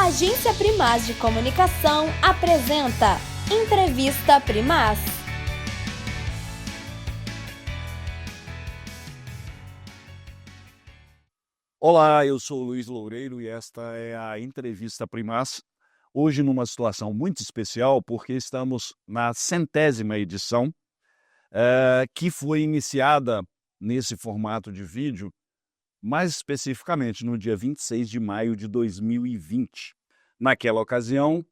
Agência Primaz de Comunicação apresenta Entrevista Primaz. Olá, eu sou o Luiz Loureiro e esta é a Entrevista Primaz. Hoje numa situação muito especial porque estamos na 100ª edição, que foi iniciada nesse formato de vídeo, mais especificamente no dia 26 de maio de 2020. Naquela ocasião,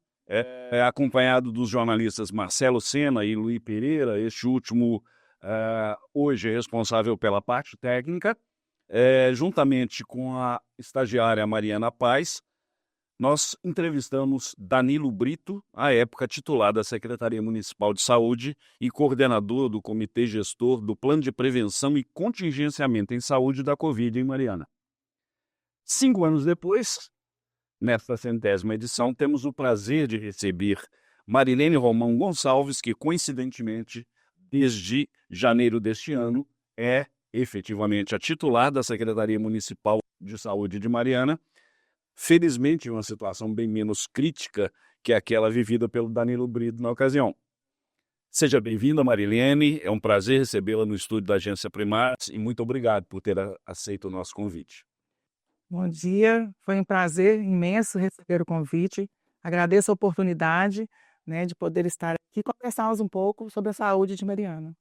acompanhado dos jornalistas Marcelo Sena e Luiz Pereira, este último hoje é responsável pela parte técnica, juntamente com a estagiária Mariana Paz, nós entrevistamos Danilo Brito, à época titular da Secretaria Municipal de Saúde e coordenador do Comitê Gestor do Plano de Prevenção e Contingenciamento em Saúde da Covid em Mariana. 5 anos depois, nesta 100ª edição, temos o prazer de receber Marilene Romão Gonçalves, que coincidentemente, desde janeiro deste ano, é efetivamente a titular da Secretaria Municipal de Saúde de Mariana, felizmente uma situação bem menos crítica que aquela vivida pelo Danilo Brito na ocasião. Seja bem-vinda, Marilene, é um prazer recebê-la no estúdio da Agência Primaz e muito obrigado por ter aceito o nosso convite. Bom dia, foi um prazer imenso receber o convite, agradeço a oportunidade, de poder estar aqui e conversarmos um pouco sobre a saúde de Mariana.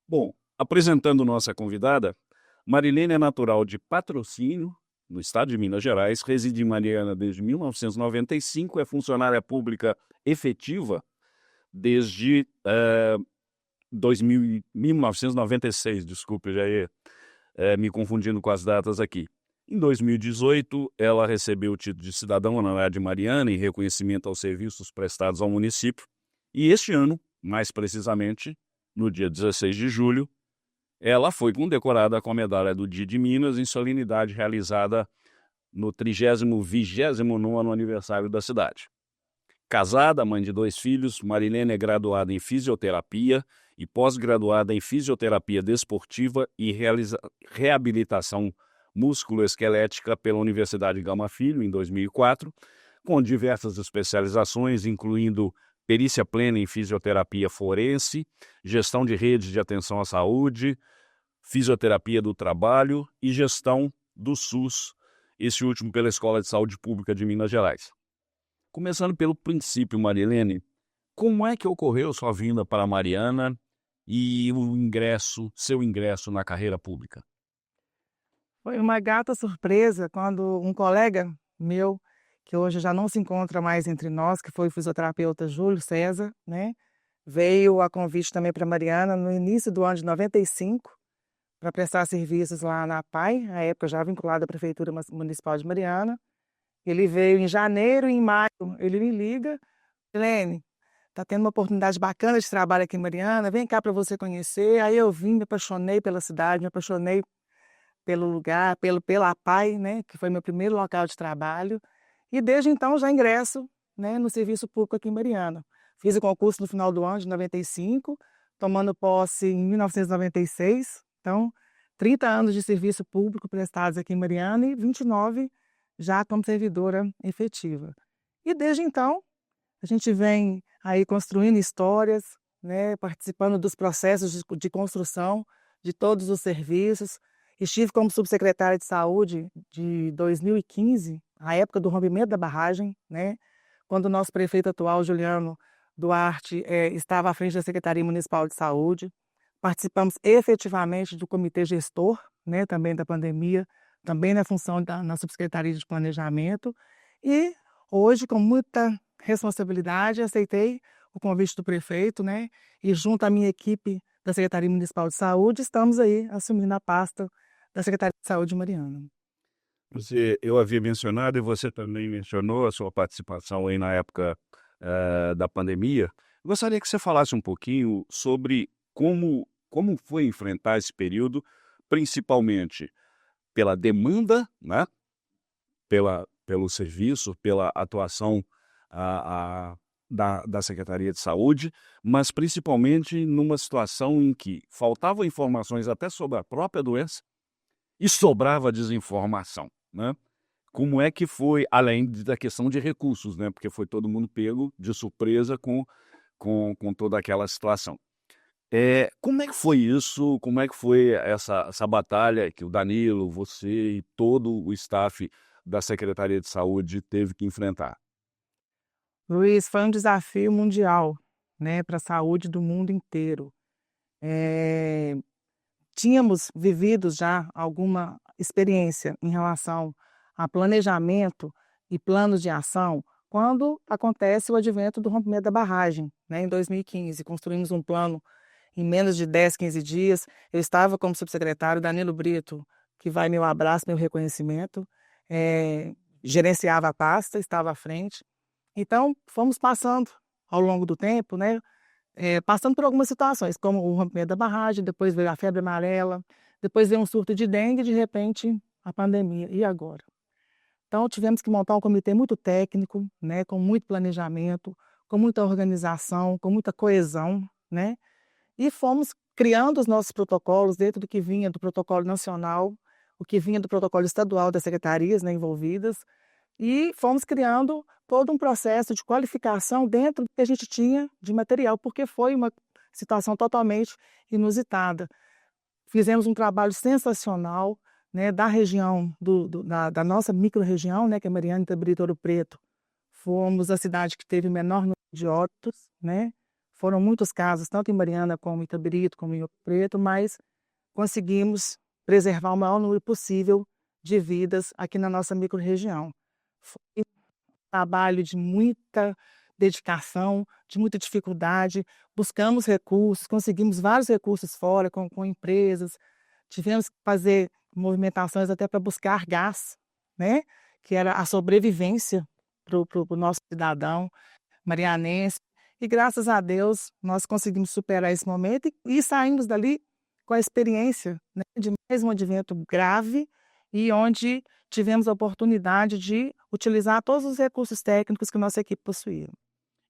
Bom, apresentando nossa convidada, Marilene é natural de Patrocínio, no estado de Minas Gerais, reside em Mariana desde 1995, é funcionária pública efetiva desde 1996, desculpe, já ia me confundindo com as datas aqui. Em 2018, ela recebeu o título de cidadã honorária de Mariana em reconhecimento aos serviços prestados ao município, e este ano, mais precisamente, no dia 16 de julho, ela foi condecorada com a medalha do Dia de Minas em solenidade realizada no 30º aniversário da cidade. Casada, mãe de 2 filhos, Marilene é graduada em fisioterapia e pós-graduada em fisioterapia desportiva e reabilitação músculo-esquelética pela Universidade Gama Filho em 2004, com diversas especializações, incluindo perícia plena em fisioterapia forense, gestão de redes de atenção à saúde, fisioterapia do trabalho e gestão do SUS, esse último pela Escola de Saúde Pública de Minas Gerais. Começando pelo princípio, Marilene, como é que ocorreu sua vinda para Mariana e seu ingresso na carreira pública? Foi uma grata surpresa quando um colega meu, que hoje já não se encontra mais entre nós, que foi o fisioterapeuta Júlio César, veio a convite também para Mariana no início do ano de 95, para prestar serviços lá na APAI, à época já vinculada à Prefeitura Municipal de Mariana. Ele veio em janeiro e em maio, ele me liga, Helene, está tendo uma oportunidade bacana de trabalho aqui em Mariana, vem cá para você conhecer. Aí eu vim, me apaixonei pela cidade, me apaixonei pelo lugar, pela APAI, que foi meu primeiro local de trabalho. E desde então já ingresso no serviço público aqui em Mariana. Fiz o concurso no final do ano de 95, tomando posse em 1996. Então, 30 anos de serviço público prestados aqui em Mariana e 29 já como servidora efetiva. E desde então, a gente vem aí construindo histórias, participando dos processos de construção de todos os serviços. Estive como subsecretária de saúde de 2015, à época do rompimento da barragem, quando o nosso prefeito atual, Juliano Duarte, estava à frente da Secretaria Municipal de Saúde. Participamos efetivamente do Comitê Gestor, também da pandemia, também na função na Subsecretaria de Planejamento. E hoje, com muita responsabilidade, aceitei o convite do prefeito, e junto à minha equipe da Secretaria Municipal de Saúde, estamos aí assumindo a pasta da Secretaria de Saúde de Mariana. Eu havia mencionado, e você também mencionou a sua participação aí na época da pandemia. Eu gostaria que você falasse um pouquinho sobre como foi enfrentar esse período, principalmente pela demanda, pelo serviço, pela atuação da Secretaria de Saúde, mas principalmente numa situação em que faltavam informações até sobre a própria doença e sobrava desinformação. como é que foi, além da questão de recursos, né? Porque foi todo mundo pego de surpresa com toda aquela situação. Como é que foi isso? Como é que foi essa batalha que o Danilo, você e todo o staff da Secretaria de Saúde teve que enfrentar? Luiz, foi um desafio mundial, né, para a saúde do mundo inteiro. Eh, Tínhamos vivido já alguma experiência em relação a planejamento e planos de ação quando acontece o advento do rompimento da barragem, né, em 2015. Construímos um plano em menos de 10, 15 dias. Eu estava como subsecretário, Danilo Brito, que vai meu abraço, meu reconhecimento, eh, gerenciava a pasta, estava à frente. Então, fomos passando ao longo do tempo, né, passando por algumas situações, como o rompimento da barragem, depois veio a febre amarela, depois veio um surto de dengue e, de repente, a pandemia. E agora? Então, tivemos que montar um comitê muito técnico, né, com muito planejamento, com muita organização, com muita coesão, né, e fomos criando os nossos protocolos dentro do que vinha do protocolo nacional, o que vinha do protocolo estadual das secretarias, né, envolvidas, e fomos criando todo um processo de qualificação dentro do que a gente tinha de material, porque foi uma situação totalmente inusitada. Fizemos um trabalho sensacional, né, da região da nossa microrregião, né, que é Mariana, Itabirito, Ouro Preto. Fomos a cidade que teve o menor número de óbitos, né. Foram muitos casos, tanto em Mariana como em Itabirito, como em Ouro Preto, mas conseguimos preservar o maior número possível de vidas aqui na nossa microrregião. Foi um trabalho de muita dedicação, de muita dificuldade, buscamos recursos, conseguimos vários recursos fora com empresas, tivemos que fazer movimentações até para buscar gás, né, que era a sobrevivência para o nosso cidadão marianense, e graças a Deus nós conseguimos superar esse momento e saímos dali com a experiência, né, de mais um advento grave e onde tivemos a oportunidade de utilizar todos os recursos técnicos que nossa equipe possuía.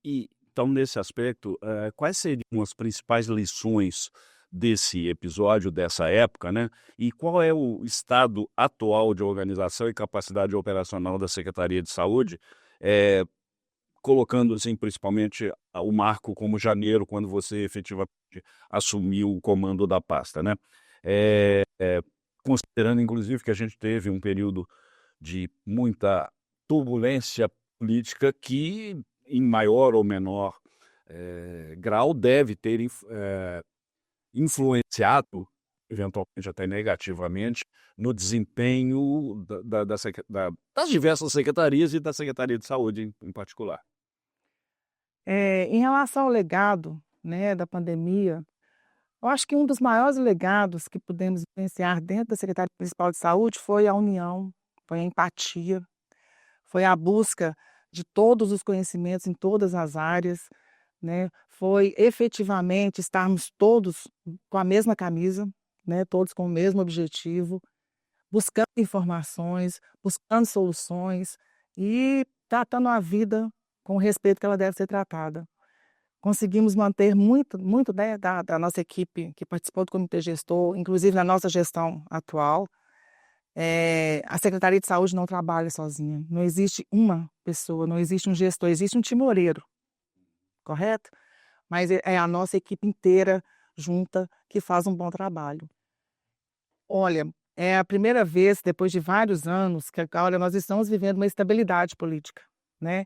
E então, nesse aspecto, quais seriam as principais lições desse episódio, dessa época, né? E qual é o estado atual de organização e capacidade operacional da Secretaria de Saúde, eh, colocando, assim, principalmente o marco como janeiro, quando você efetivamente assumiu o comando da pasta, né? Considerando, inclusive, que a gente teve um período de muita turbulência política que, em maior ou menor grau, deve ter influenciado, eventualmente até negativamente, no desempenho das diversas secretarias e da Secretaria de Saúde em particular. Em relação ao legado, né, da pandemia, eu acho que um dos maiores legados que pudemos vivenciar dentro da Secretaria Municipal de Saúde foi a união, foi a empatia, foi a busca de todos os conhecimentos em todas as áreas, né, foi efetivamente estarmos todos com a mesma camisa, né, todos com o mesmo objetivo, buscando informações, buscando soluções e tratando a vida com o respeito que ela deve ser tratada. Conseguimos manter muito, né, da nossa equipe que participou do comitê gestor, inclusive na nossa gestão atual. A Secretaria de Saúde não trabalha sozinha, não existe uma pessoa, não existe um gestor, existe um timoreiro, correto? Mas é a nossa equipe inteira junta que faz um bom trabalho. Olha, é a primeira vez, depois de vários anos, que olha, nós estamos vivendo uma estabilidade política, né.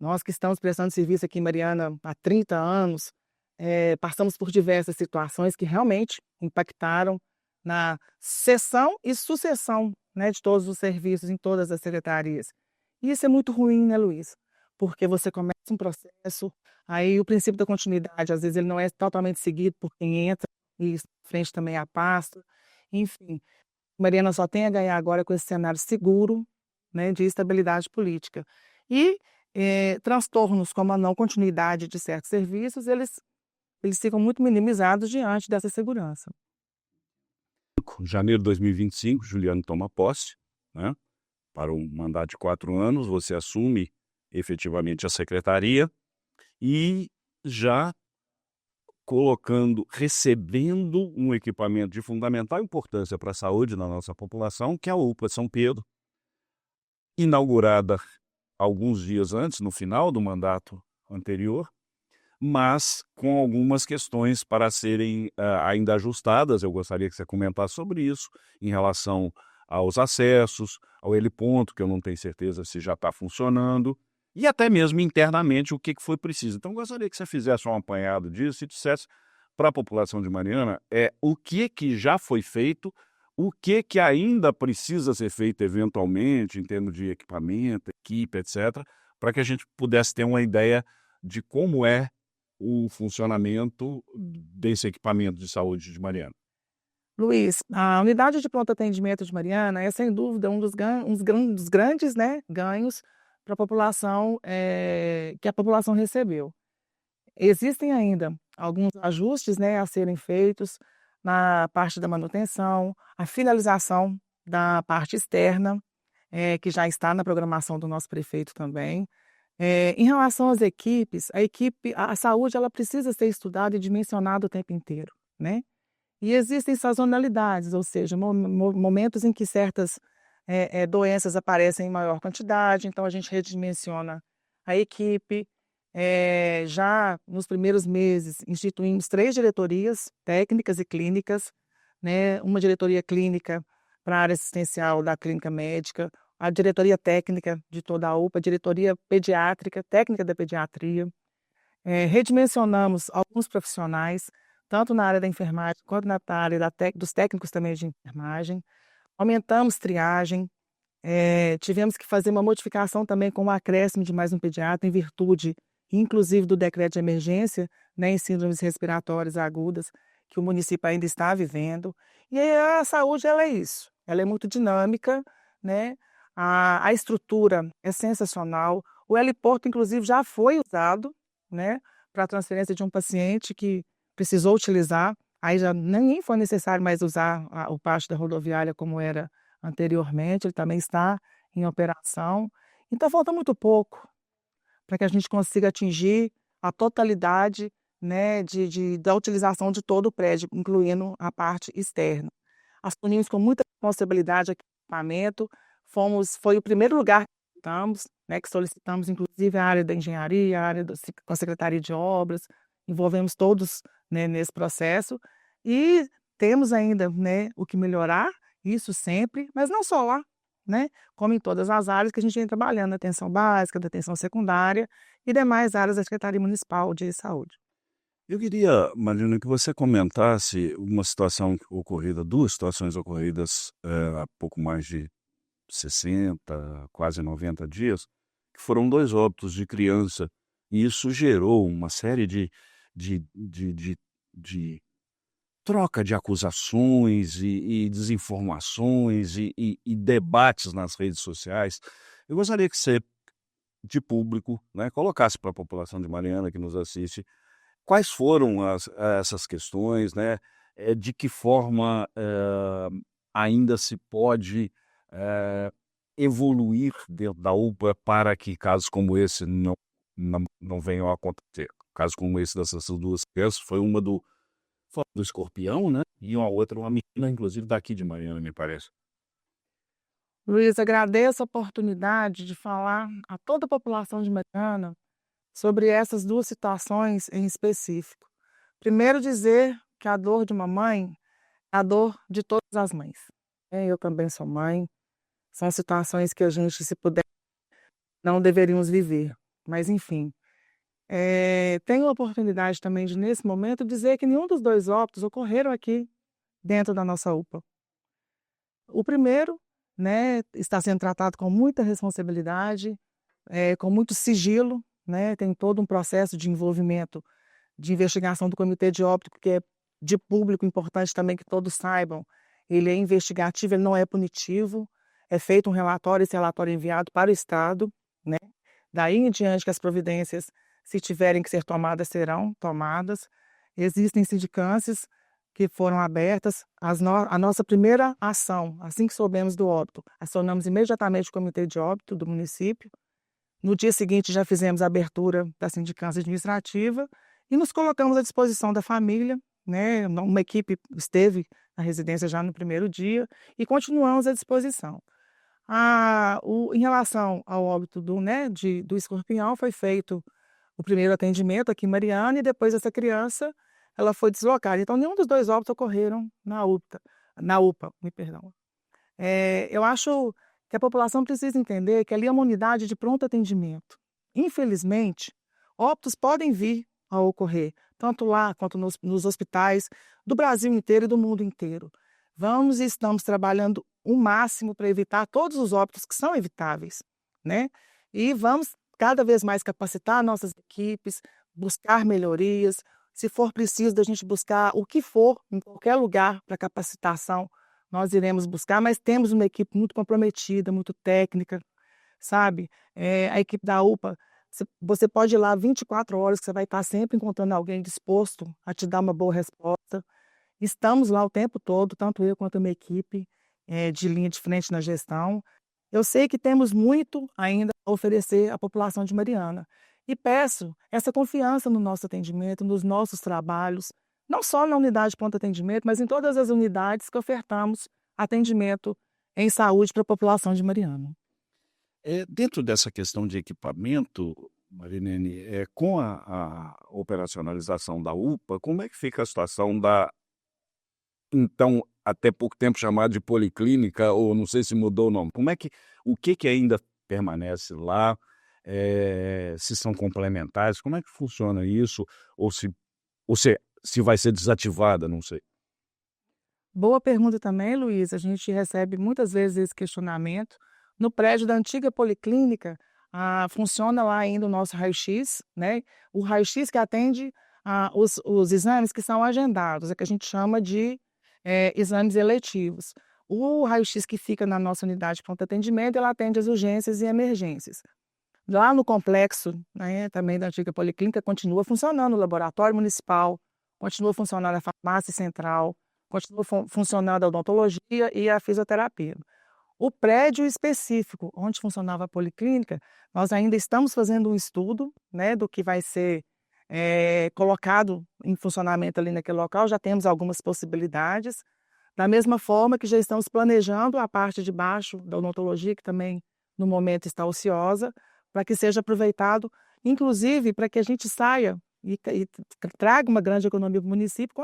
Nós que estamos prestando serviço aqui em Mariana há 30 anos, passamos por diversas situações que realmente impactaram na cessão e sucessão, né, de todos os serviços em todas as secretarias. E isso é muito ruim, né, Luiz? Porque você começa um processo, aí o princípio da continuidade, às vezes, ele não é totalmente seguido por quem entra, e isso frente também à pasta. Enfim, Mariana só tem a ganhar agora com esse cenário seguro, né, de estabilidade política. E, transtornos como a não continuidade de certos serviços, eles ficam muito minimizados diante dessa segurança. Em janeiro de 2025, Juliano toma posse, né, para um mandato de 4 anos, você assume efetivamente a secretaria e já recebendo um equipamento de fundamental importância para a saúde da nossa população, que é a UPA São Pedro, inaugurada alguns dias antes, no final do mandato anterior, mas com algumas questões para serem ainda ajustadas. Eu gostaria que você comentasse sobre isso, em relação aos acessos, ao heliponto, que eu não tenho certeza se já está funcionando, e até mesmo internamente o que foi preciso. Então, eu gostaria que você fizesse um apanhado disso e dissesse para a população de Mariana o que já foi feito, o que ainda precisa ser feito eventualmente, em termos de equipamento, equipe, etc., para que a gente pudesse ter uma ideia de como é o funcionamento desse equipamento de saúde de Mariana. Luiz, a unidade de pronto atendimento de Mariana é, sem dúvida, um dos grandes, né, ganhos para a população, que a população recebeu. Existem ainda alguns ajustes, né, a serem feitos na parte da manutenção, a finalização da parte externa, que já está na programação do nosso prefeito também. Em relação às equipes, a saúde, ela precisa ser estudada e dimensionada o tempo inteiro, né? E existem sazonalidades, ou seja, momentos em que certas doenças aparecem em maior quantidade, então a gente redimensiona a equipe. Já nos primeiros meses, instituímos 3 diretorias técnicas e clínicas, né? Uma diretoria clínica para a área assistencial da clínica médica, a diretoria técnica de toda a UPA, a diretoria pediátrica, técnica da pediatria. Redimensionamos alguns profissionais, tanto na área da enfermagem quanto na área dos técnicos também de enfermagem. Aumentamos triagem, tivemos que fazer uma modificação também com o acréscimo de mais um pediatra, em virtude, inclusive, do decreto de emergência, né, em síndromes respiratórias agudas, que o município ainda está vivendo. E a saúde, ela é isso, ela é muito dinâmica, né? A estrutura é sensacional. O heliporto, inclusive, já foi usado, né, para a transferência de um paciente que precisou utilizar, aí já nem foi necessário mais usar o pátio da rodoviária como era anteriormente, ele também está em operação. Então falta muito pouco para que a gente consiga atingir a totalidade, né, da utilização de todo o prédio, incluindo a parte externa. Assumimos com muita responsabilidade aqui o equipamento, foi o primeiro lugar que solicitamos, né, que solicitamos inclusive a área da engenharia, a área com a Secretaria de Obras, envolvemos todos, né, nesse processo, e temos ainda, né, o que melhorar, isso sempre, mas não só lá, né, como em todas as áreas que a gente vem trabalhando, na atenção básica, da atenção secundária e demais áreas da Secretaria Municipal de Saúde. Eu queria, Marina, que você comentasse uma situação ocorrida, 2 situações ocorridas há pouco mais de 60, quase 90 dias, que foram 2 óbitos de criança, e isso gerou uma série de troca de acusações e desinformações e debates nas redes sociais. Eu gostaria que você, de público, né, colocasse para a população de Mariana que nos assiste, quais foram essas questões, né? De que forma ainda se pode evoluir dentro da UPA para que casos como esse não venham a acontecer. Casos como esse dessas 2 crianças, foi uma do escorpião, né? E uma outra, uma menina, inclusive, daqui de Mariana, me parece. Luiz, agradeço a oportunidade de falar a toda a população de Mariana sobre essas 2 situações em específico. Primeiro, dizer que a dor de uma mãe é a dor de todas as mães. Eu também sou mãe, são situações que a gente, se puder, não deveríamos viver, mas enfim. Tenho a oportunidade também de, nesse momento, dizer que nenhum dos 2 óbitos ocorreram aqui dentro da nossa UPA. O primeiro, né, está sendo tratado com muita responsabilidade, com muito sigilo, né, tem todo um processo de envolvimento, de investigação do comitê de óbito, que é de público, importante também que todos saibam. Ele é investigativo, ele não é punitivo, é feito um relatório, esse relatório é enviado para o Estado, né? Daí em diante que as providências, se tiverem que ser tomadas, serão tomadas. Existem sindicâncias que foram abertas. A nossa primeira ação, assim que soubemos do óbito, acionamos imediatamente o comitê de óbito do município. No dia seguinte já fizemos a abertura da sindicância administrativa e nos colocamos à disposição da família, né? Uma equipe esteve na residência já no primeiro dia e continuamos à disposição. Em relação ao óbito do escorpião, foi feito o primeiro atendimento aqui em Mariana e depois essa criança ela foi deslocada. Então, nenhum dos dois óbitos ocorreram na UPA, me perdão. Eu acho que a população precisa entender que ali é uma unidade de pronto atendimento. Infelizmente, óbitos podem vir a ocorrer, tanto lá quanto nos hospitais do Brasil inteiro e do mundo inteiro. Vamos e estamos trabalhando o máximo para evitar todos os óbitos que são evitáveis, né? E vamos cada vez mais capacitar nossas equipes, buscar melhorias. Se for preciso da gente buscar o que for em qualquer lugar para capacitação, nós iremos buscar, mas temos uma equipe muito comprometida, muito técnica, sabe? A equipe da UPA, você pode ir lá 24 horas, que você vai estar sempre encontrando alguém disposto a te dar uma boa resposta. Estamos lá o tempo todo, tanto eu quanto a minha equipe de linha de frente na gestão. Eu sei que temos muito ainda a oferecer à população de Mariana. E peço essa confiança no nosso atendimento, nos nossos trabalhos, não só na unidade de pronto atendimento, mas em todas as unidades que ofertamos atendimento em saúde para a população de Mariana. Dentro dessa questão de equipamento, Marinene, com a operacionalização da UPA, como é que fica a situação da, então, até pouco tempo chamada de policlínica, ou não sei se mudou o nome? O que ainda permanece lá? Se são complementares, como é que funciona isso? Ou se vai ser desativada, não sei. Boa pergunta também, Luiz. A gente recebe muitas vezes esse questionamento. No prédio da antiga policlínica, funciona lá ainda o nosso raio-x, né? O raio-x que atende os exames que são agendados, é que a gente chama de exames eletivos. O raio-x que fica na nossa unidade de pronto atendimento, ela atende as urgências e emergências. Lá no complexo, né, também da antiga policlínica, continua funcionando o laboratório municipal, continua funcionando a farmácia central, continua funcionando a odontologia e a fisioterapia. O prédio específico onde funcionava a policlínica, nós ainda estamos fazendo um estudo, né, do que vai ser colocado em funcionamento ali naquele local, já temos algumas possibilidades, da mesma forma que já estamos planejando a parte de baixo da odontologia, que também no momento está ociosa, para que seja aproveitado, inclusive para que a gente saia e traga uma grande economia para o município,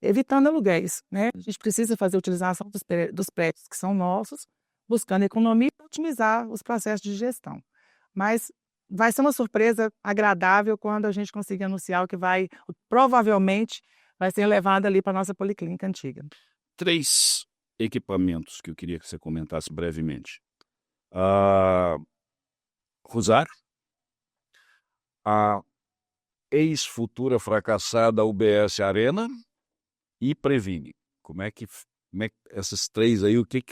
evitando aluguéis, né? A gente precisa fazer a utilização dos prédios que são nossos, buscando economia e otimizar os processos de gestão. Mas vai ser uma surpresa agradável quando a gente conseguir anunciar o que provavelmente vai ser levado ali para a nossa policlínica antiga. 3 equipamentos que eu queria que você comentasse brevemente. Rosário, a ex-futura fracassada UBS Arena e Previne. Como é que essas 3 aí, o que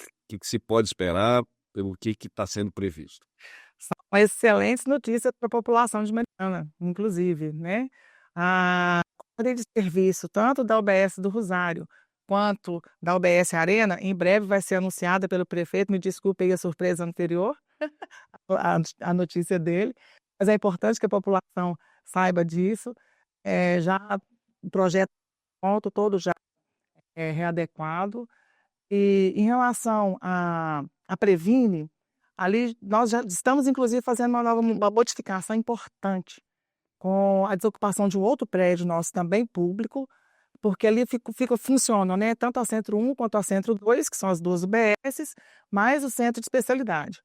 se pode esperar, o que está sendo previsto? São excelentes notícias para a população de Mariana, inclusive, né? A ordem de serviço, tanto da UBS do Rosário quanto da UBS Arena, em breve vai ser anunciada pelo prefeito. Me desculpe aí a surpresa anterior, a notícia dele, mas é importante que a população saiba disso. Já o projeto pronto, todo já readequado. E em relação à Previne, ali nós já estamos inclusive fazendo uma modificação importante com a desocupação de um outro prédio nosso também público, porque ali funciona, né, tanto a Centro 1 quanto a Centro 2, que são as 2 UBSs, mais o centro de especialidade.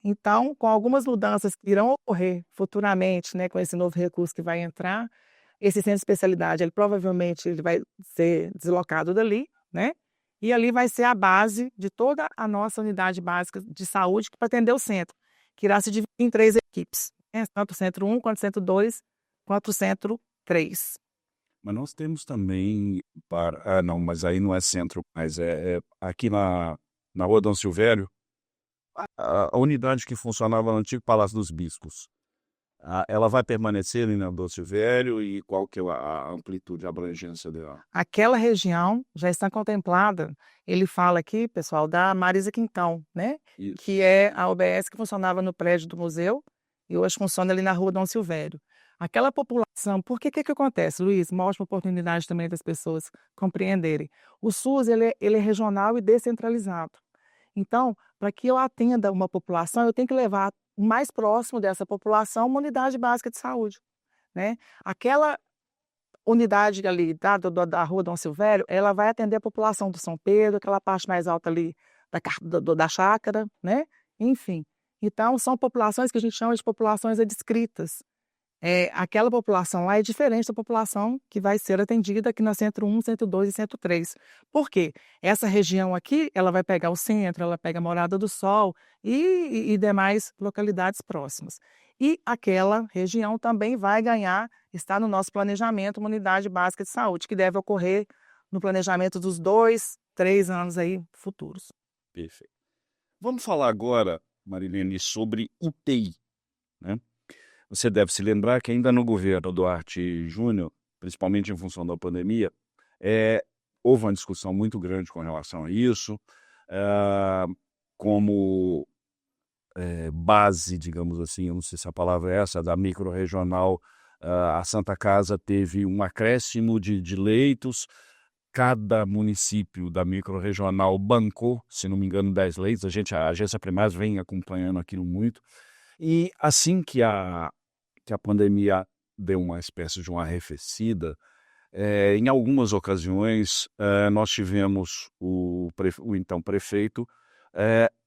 Então, com algumas mudanças que irão ocorrer futuramente, né, com esse novo recurso que vai entrar, esse centro de especialidade, provavelmente ele vai ser deslocado dali, né? E ali vai ser a base de toda a nossa unidade básica de saúde para atender o centro, que irá se dividir em 3 equipes, né? Tanto o Centro 1, quanto o Centro 2, quanto o Centro 3. Mas nós temos também, não, mas aí não é centro, mas aqui na Rua Dom Silvério, a unidade que funcionava no antigo Palácio dos Bispos. Ela vai permanecer ali na Dom Silvério e qual que é a amplitude, a abrangência dela? Aquela região já está contemplada, ele fala aqui, pessoal, da Marisa Quintão, né? Isso. Que é a UBS que funcionava no prédio do museu e hoje funciona ali na Rua Dom Silvério. Aquela população, por que acontece, Luiz? Uma ótima oportunidade também das pessoas compreenderem. O SUS ele é regional e descentralizado. Então, para que eu atenda uma população, eu tenho que levar o mais próximo dessa população uma unidade básica de saúde, né? Aquela unidade ali da Rua Dom Silvério, ela vai atender a população do São Pedro, aquela parte mais alta ali da chácara, né? Enfim. Então, são populações que a gente chama de populações adscritas. Aquela população lá é diferente da população que vai ser atendida aqui na Centro 1, Centro 2 e Centro 3. Por quê? Essa região aqui, ela vai pegar o centro, ela pega a Morada do Sol e demais localidades próximas. E aquela região também vai ganhar, está no nosso planejamento, uma unidade básica de saúde, que deve ocorrer no planejamento dos 2, 3 anos aí futuros. Perfeito. Vamos falar agora, Marilene, sobre UTI, né? Você deve se lembrar que ainda no governo Duarte Júnior, principalmente em função da pandemia, houve uma discussão muito grande com relação a isso, como base, digamos assim, eu não sei se a palavra é essa, da microrregional, a Santa Casa teve um acréscimo de leitos, cada município da microrregional bancou, se não me engano, 10 leitos, a Agência Primaz vem acompanhando aquilo muito, e assim que a pandemia deu uma espécie de uma arrefecida, em algumas ocasiões nós tivemos o então prefeito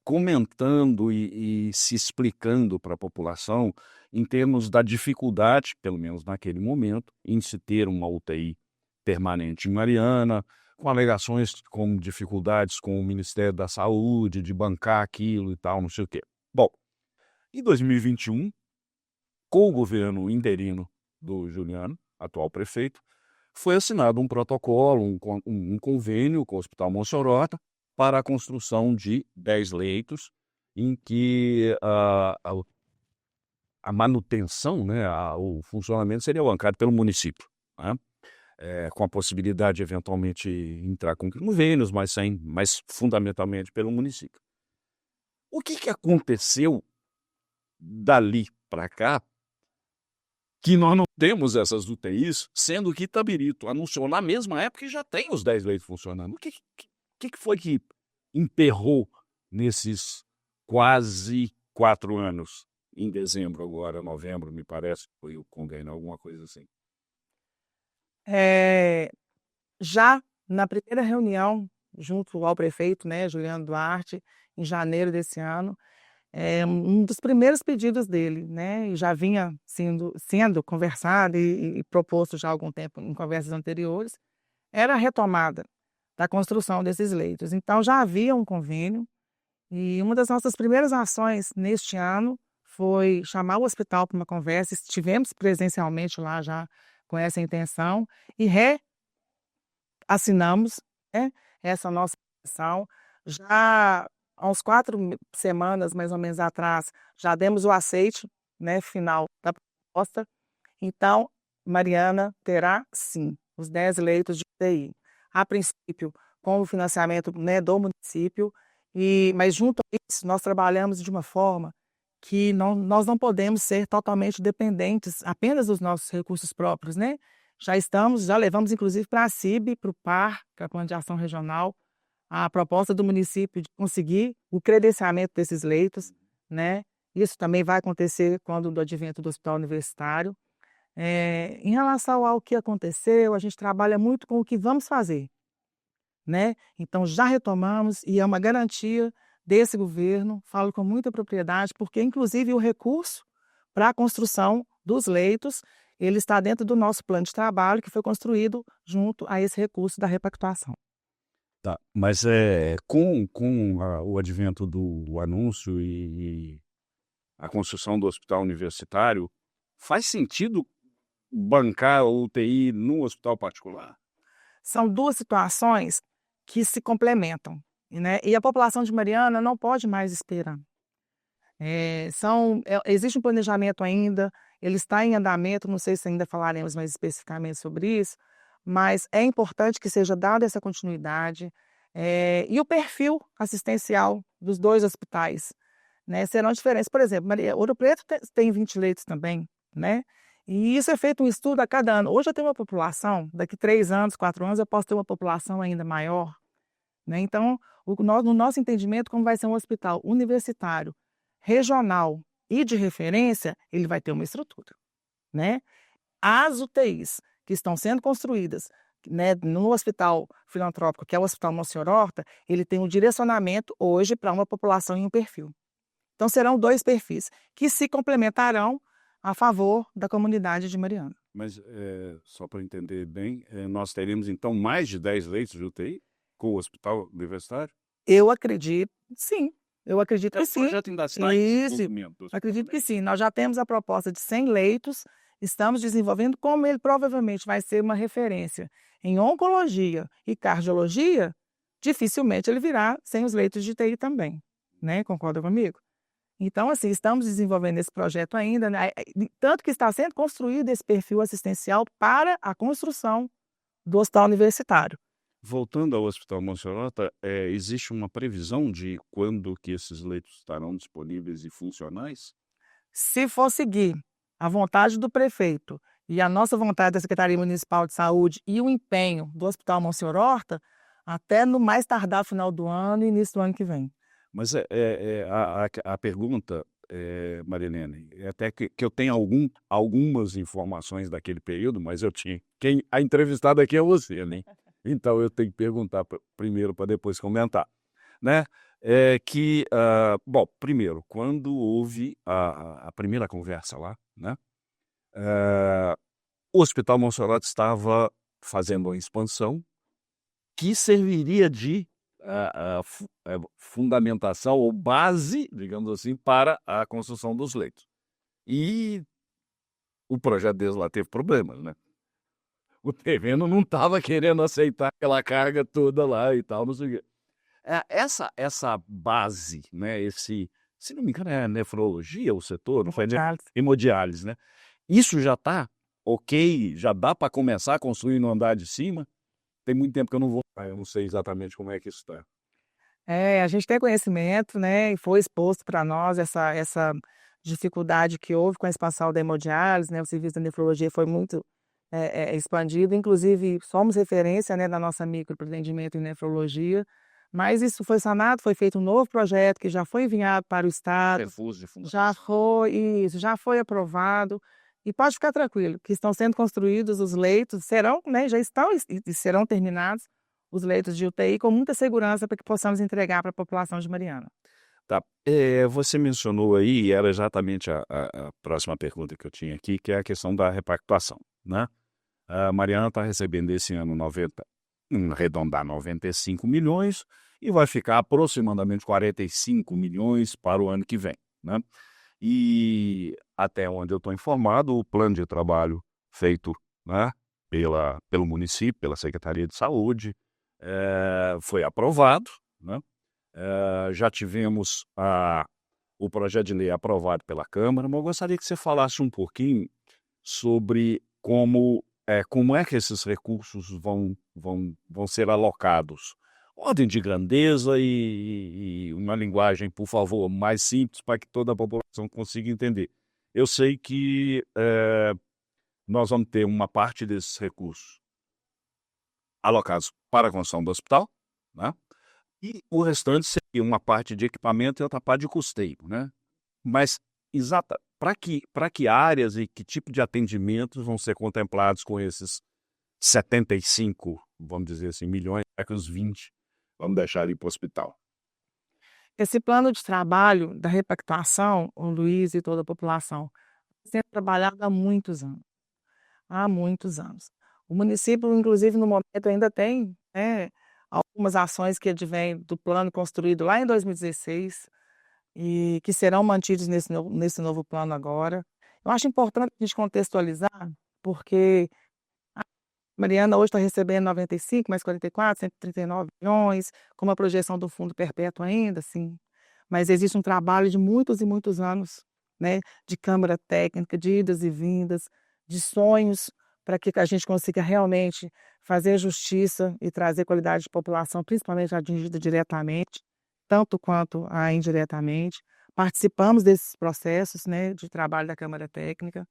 comentando e se explicando para a população em termos da dificuldade, pelo menos naquele momento, em se ter uma UTI permanente em Mariana, com alegações com dificuldades com o Ministério da Saúde, de bancar aquilo e tal, não sei o quê. Bom, em 2021, com o governo interino do Juliano, atual prefeito, foi assinado um protocolo, um convênio com o Hospital Monsorota para a construção de 10 leitos, em que a manutenção, né, o funcionamento seria bancado pelo município, né? Com a possibilidade de eventualmente entrar com convênios, mas fundamentalmente pelo município. O que aconteceu dali para cá que nós não temos essas UTIs, sendo que Itabirito anunciou na mesma época e já tem os 10 leitos funcionando? O que foi que emperrou nesses quase 4 anos? Em dezembro agora, novembro, me parece, foi o convênio, alguma coisa assim. Já na primeira reunião, junto ao prefeito, né, Juliano Duarte, em janeiro desse ano, um dos primeiros pedidos dele, né, e já vinha sendo conversado e proposto já há algum tempo em conversas anteriores, era a retomada da construção desses leitos. Então já havia um convênio e uma das nossas primeiras ações neste ano foi chamar o hospital para uma conversa. Estivemos presencialmente lá já com essa intenção e assinamos, né, essa nossa ação. Já há uns 4 semanas, mais ou menos atrás, já demos o aceite, né, final da proposta. Então, Mariana terá, sim, os 10 leitos de UTI. A princípio, com o financiamento, né, do município, mas junto a isso, nós trabalhamos de uma forma que nós não podemos ser totalmente dependentes apenas dos nossos recursos próprios, né? Já levamos inclusive para a CIB, para o PAR, que é a Plano de Ação Regional, a proposta do município de conseguir o credenciamento desses leitos, né? Isso também vai acontecer quando do advento do hospital universitário. Em relação ao que aconteceu, a gente trabalha muito com o que vamos fazer, né? Então já retomamos e é uma garantia desse governo, falo com muita propriedade, porque inclusive o recurso para a construção dos leitos, ele está dentro do nosso plano de trabalho que foi construído junto a esse recurso da repactuação. Tá, mas com o advento do anúncio e a construção do hospital universitário, faz sentido bancar a UTI no hospital particular? São 2 situações que se complementam, né? E a população de Mariana não pode mais esperar. Existe um planejamento ainda, ele está em andamento, não sei se ainda falaremos mais especificamente sobre isso, mas é importante que seja dada essa continuidade, e o perfil assistencial dos 2 hospitais, né, serão diferentes. Por exemplo, Ouro Preto tem 20 leitos também, né? E isso é feito um estudo a cada ano. Hoje eu tenho uma população, daqui 3 anos, 4 anos, eu posso ter uma população ainda maior, né? Então, no nosso entendimento, como vai ser um hospital universitário, regional e de referência, ele vai ter uma estrutura, né? As UTIs que estão sendo construídas, né, no hospital filantrópico, que é o Hospital Monsenhor Horta, ele tem um direcionamento hoje para uma população em um perfil. Então, serão 2 perfis que se complementarão a favor da comunidade de Mariana. Mas, só para entender bem, nós teremos, então, mais de 10 leitos de UTI com o hospital universitário? Eu acredito, sim. Eu acredito que O sim. projeto ainda está em Isso, desenvolvimento. acredito que sim. Nós já temos a proposta de 100 leitos, estamos desenvolvendo, como ele provavelmente vai ser uma referência em oncologia e cardiologia, dificilmente ele virá sem os leitos de UTI também, né? Concorda comigo? Então, assim, estamos desenvolvendo esse projeto ainda, né? Tanto que está sendo construído esse perfil assistencial para a construção do hospital universitário. Voltando ao Hospital Monsenhor Horta, existe uma previsão de quando que esses leitos estarão disponíveis e funcionais? Se for seguir a vontade do prefeito e a nossa vontade da Secretaria Municipal de Saúde e o empenho do Hospital Monsenhor Horta, até no mais tardar final do ano e início do ano que vem. Mas a pergunta, Marilene, é até que eu tenho algumas informações daquele período, mas eu tinha. A entrevistada aqui é você, né? Então eu tenho que perguntar primeiro para depois comentar, né? Bom, primeiro, quando houve a primeira conversa lá, né? O Hospital Monsenhor Horta estava fazendo uma expansão que serviria de fundamentação ou base, digamos assim, para a construção dos leitos. E o projeto deles lá teve problemas, né? O terreno não estava querendo aceitar aquela carga toda lá e tal, não sei o quê. Essa base, né? Se não me engano, é nefrologia o setor, não foi? Hemodiálise, né? Isso já está ok, já dá para começar a construir no andar de cima. Tem muito tempo que eu não vou, eu não sei exatamente como é que isso está. A gente tem conhecimento, né, e foi exposto para nós essa dificuldade que houve com a expansão da hemodiálise, né, o serviço da nefrologia foi muito expandido, inclusive somos referência, né, na nossa microempreendimento em nefrologia, mas isso foi sanado, foi feito um novo projeto que já foi enviado para o Estado, Refuso de fundação. já foi aprovado, e pode ficar tranquilo, que estão sendo construídos os leitos, serão, né, já estão e serão terminados os leitos de UTI com muita segurança para que possamos entregar para a população de Mariana. Tá. Você mencionou aí, e era exatamente a próxima pergunta que eu tinha aqui, que é a questão da repactuação, né? A Mariana está recebendo esse ano arredondar 95 milhões e vai ficar aproximadamente 45 milhões para o ano que vem, né? E até onde eu estou informado, o plano de trabalho feito, né, pelo município, pela Secretaria de Saúde, foi aprovado, né? Já tivemos o projeto de lei aprovado pela Câmara, mas eu gostaria que você falasse um pouquinho sobre como é que esses recursos vão ser alocados. Ordem de grandeza e uma linguagem, por favor, mais simples para que toda a população consiga entender. Eu sei que nós vamos ter uma parte desses recursos alocados para a construção do hospital, né? E o restante seria uma parte de equipamento e outra parte de custeio, né? Mas, para que áreas e que tipo de atendimentos vão ser contemplados com esses 75, vamos dizer assim, milhões, que os 20 vamos deixar ir para o hospital? Esse plano de trabalho da repactuação, o Luiz e toda a população, tem sido trabalhado há muitos anos. Há muitos anos. O município, inclusive, no momento ainda tem, né, algumas ações que advêm do plano construído lá em 2016 e que serão mantidos nesse novo plano agora. Eu acho importante a gente contextualizar, porque a Mariana hoje está recebendo 95 mais 44, 139 milhões, com uma projeção do fundo perpétuo ainda, sim. Mas existe um trabalho de muitos e muitos anos, né, de câmara técnica, de idas e vindas, de sonhos para que a gente consiga realmente fazer justiça e trazer qualidade de população, principalmente atingida diretamente, tanto quanto a indiretamente. Participamos desses processos, né, de trabalho da Câmara Técnica.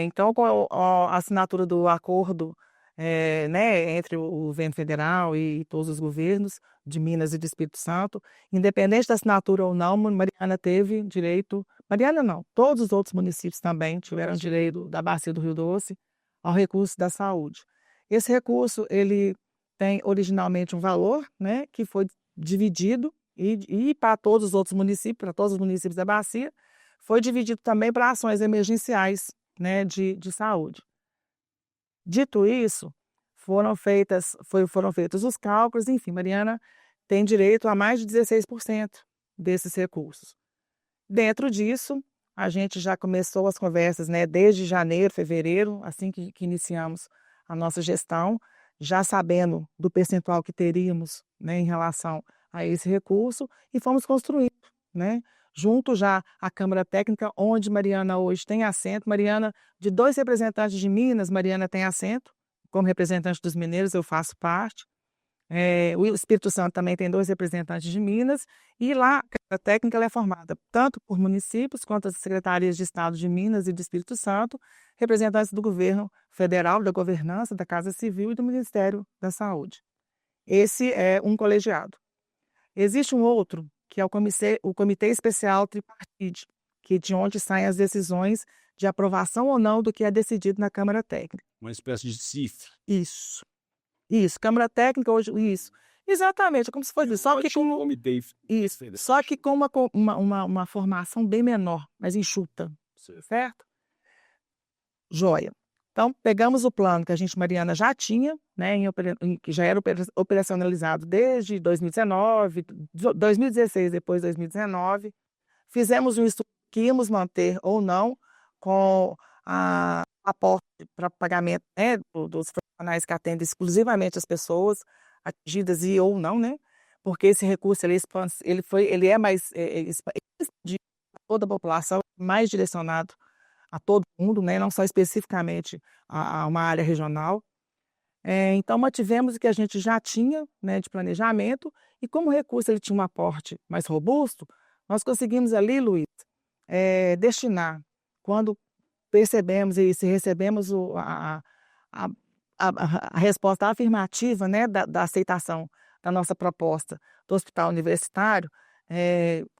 Então, com a assinatura do acordo né, entre o governo federal e todos os governos de Minas e do Espírito Santo. Independente da assinatura ou não, Mariana teve direito, Mariana não, todos os outros municípios também tiveram direito da Bacia do Rio Doce ao recurso da saúde. Esse recurso, ele tem originalmente um valor, né, que foi dividido e para todos os outros municípios, para todos os municípios da bacia, foi dividido também para ações emergenciais, né, de saúde. Dito isso, foram feitos os cálculos, enfim, Mariana tem direito a mais de 16% desses recursos. Dentro disso, a gente já começou as conversas, né, desde janeiro, fevereiro, assim que iniciamos a nossa gestão, já sabendo do percentual que teríamos, né, em relação a esse recurso, e fomos construindo, né, junto já à Câmara Técnica, onde Mariana hoje tem assento. Mariana, de 2 representantes de Minas, Mariana tem assento, como representante dos mineiros eu faço parte. O Espírito Santo também tem 2 representantes de Minas, e lá a Câmara Técnica ela é formada tanto por municípios, quanto as secretarias de Estado de Minas e do Espírito Santo, representantes do governo federal, da governança, da Casa Civil e do Ministério da Saúde. Esse é um colegiado. Existe um outro, que é o Comitê Especial Tripartite, que de onde saem as decisões de aprovação ou não do que é decidido na Câmara Técnica. Uma espécie de CIF. Isso, Câmara Técnica hoje, isso. Exatamente, é como se fosse só que com isso, só que com uma formação bem menor, mais enxuta, certo? Joia. Então, pegamos o plano que a gente, Mariana, já tinha, né, que já era operacionalizado desde 2019, 2016, depois 2019. Fizemos um estudo que íamos manter ou não com a aporte para pagamento, né, dos profissionais que atendem exclusivamente as pessoas atingidas e ou não, né? Porque esse recurso ele é mais expandido para toda a população, mais direcionado a todo mundo, né? Não só especificamente a uma área regional. Então mantivemos o que a gente já tinha, né, de planejamento, e como o recurso ele tinha um aporte mais robusto, nós conseguimos ali, Luiz, destinar, quando percebemos e se recebemos a resposta afirmativa, né, da aceitação da nossa proposta do hospital universitário,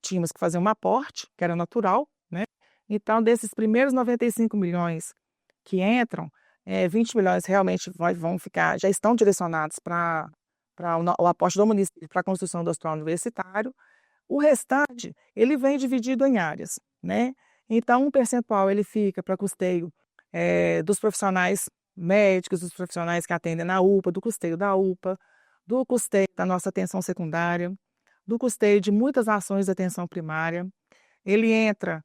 tínhamos que fazer um aporte, que era natural, né? Então, desses primeiros 95 milhões que entram, 20 milhões realmente vão ficar, já estão direcionados para o aporte do município para a construção do hospital universitário. O restante, ele vem dividido em áreas, né? Então, um percentual ele fica para custeio dos profissionais médicos, dos profissionais que atendem na UPA, do custeio da UPA, do custeio da nossa atenção secundária, do custeio de muitas ações de atenção primária. Ele entra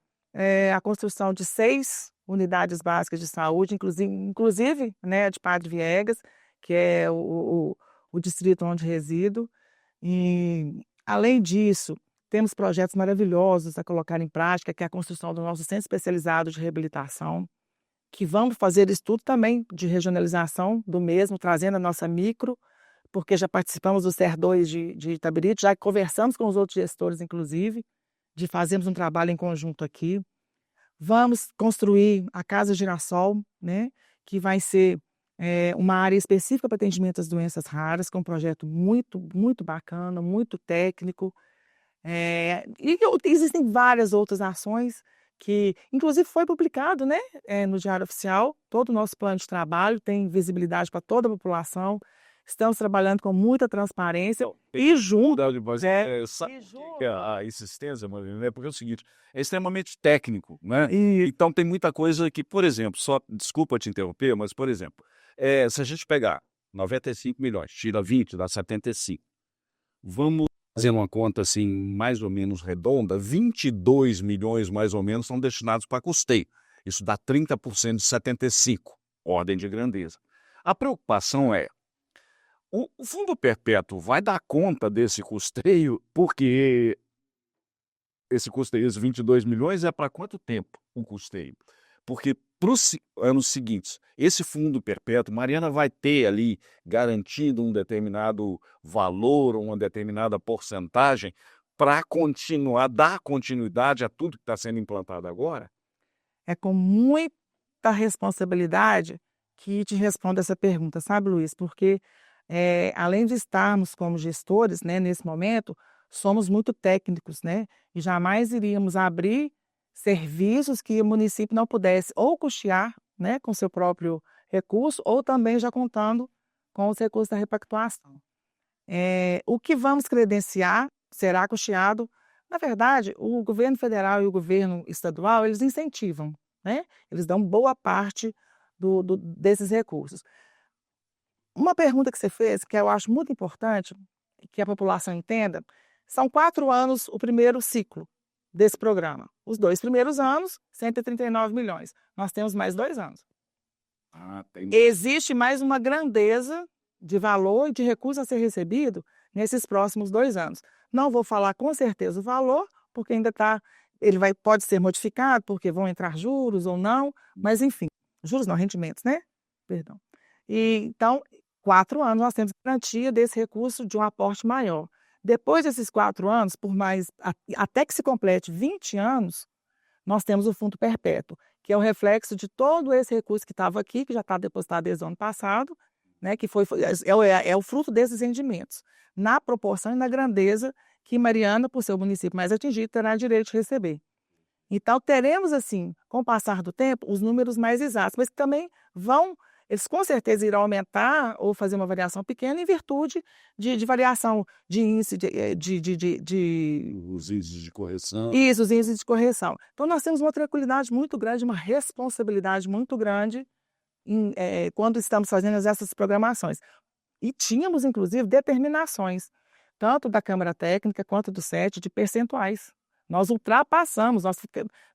a construção de 6 unidades básicas de saúde, inclusive, né, a de Padre Viegas, que é o distrito onde resido. E, além disso, temos projetos maravilhosos a colocar em prática, que é a construção do nosso centro especializado de reabilitação, que vamos fazer estudo também de regionalização do mesmo, trazendo a nossa micro, porque já participamos do CER2 de Itabirito, já conversamos com os outros gestores, inclusive, de fazermos um trabalho em conjunto aqui. Vamos construir a Casa Girassol, né, que vai ser uma área específica para atendimento às doenças raras, que é um projeto muito, muito bacana, muito técnico. E existem várias outras ações que, inclusive, foi publicado, né, no Diário Oficial. Todo o nosso plano de trabalho tem visibilidade para toda a população. Estamos trabalhando com muita transparência e junto. Sabe que a insistência, Marina, né? Porque é o seguinte, é extremamente técnico, né? Então tem muita coisa que, por exemplo, desculpa te interromper, mas, por exemplo, se a gente pegar 95 milhões, tira 20, dá 75. Vamos fazendo uma conta assim, mais ou menos redonda, 22 milhões mais ou menos são destinados para custeio. Isso dá 30% de 75, ordem de grandeza. A preocupação é, o Fundo Perpétuo vai dar conta desse custeio, porque esse custeio, esses 22 milhões, é para quanto tempo o custeio? Porque para os anos seguintes, esse Fundo Perpétuo, Mariana vai ter ali garantido um determinado valor, uma determinada porcentagem para continuar, dar continuidade a tudo que está sendo implantado agora? É com muita responsabilidade que te respondo essa pergunta, sabe, Luiz? Porque, além de estarmos como gestores, né, nesse momento, somos muito técnicos, né? E jamais iríamos abrir serviços que o município não pudesse ou custear, né, com seu próprio recurso, ou também já contando com os recursos da repactuação. O que vamos credenciar será custeado. Na verdade, o governo federal e o governo estadual, eles incentivam, né? Eles dão boa parte desses recursos. Uma pergunta que você fez, que eu acho muito importante, que a população entenda, são 4 anos o primeiro ciclo desse programa. Os 2 primeiros anos, 139 milhões. Nós temos mais 2 anos. Existe mais uma grandeza de valor e de recurso a ser recebido nesses próximos 2 anos. Não vou falar com certeza o valor, porque ainda pode ser modificado, porque vão entrar juros ou não, mas enfim, juros não, rendimentos, né? Perdão. Então, 4 anos nós temos garantia desse recurso de um aporte maior. Depois desses 4 anos, até que se complete 20 anos, nós temos o fundo perpétuo, que é o reflexo de todo esse recurso que estava aqui, que já está depositado desde o ano passado, né, que é o fruto desses rendimentos, na proporção e na grandeza que Mariana, por ser o município mais atingido, terá direito de receber. Então, teremos, assim, com o passar do tempo, os números mais exatos, mas que também eles com certeza irão aumentar ou fazer uma variação pequena em virtude de variação de índice Os índices de correção. Isso, os índices de correção. Então, nós temos uma tranquilidade muito grande, uma responsabilidade muito grande quando estamos fazendo essas programações. E tínhamos, inclusive, determinações, tanto da Câmara Técnica quanto do SET, de percentuais. Nós ultrapassamos,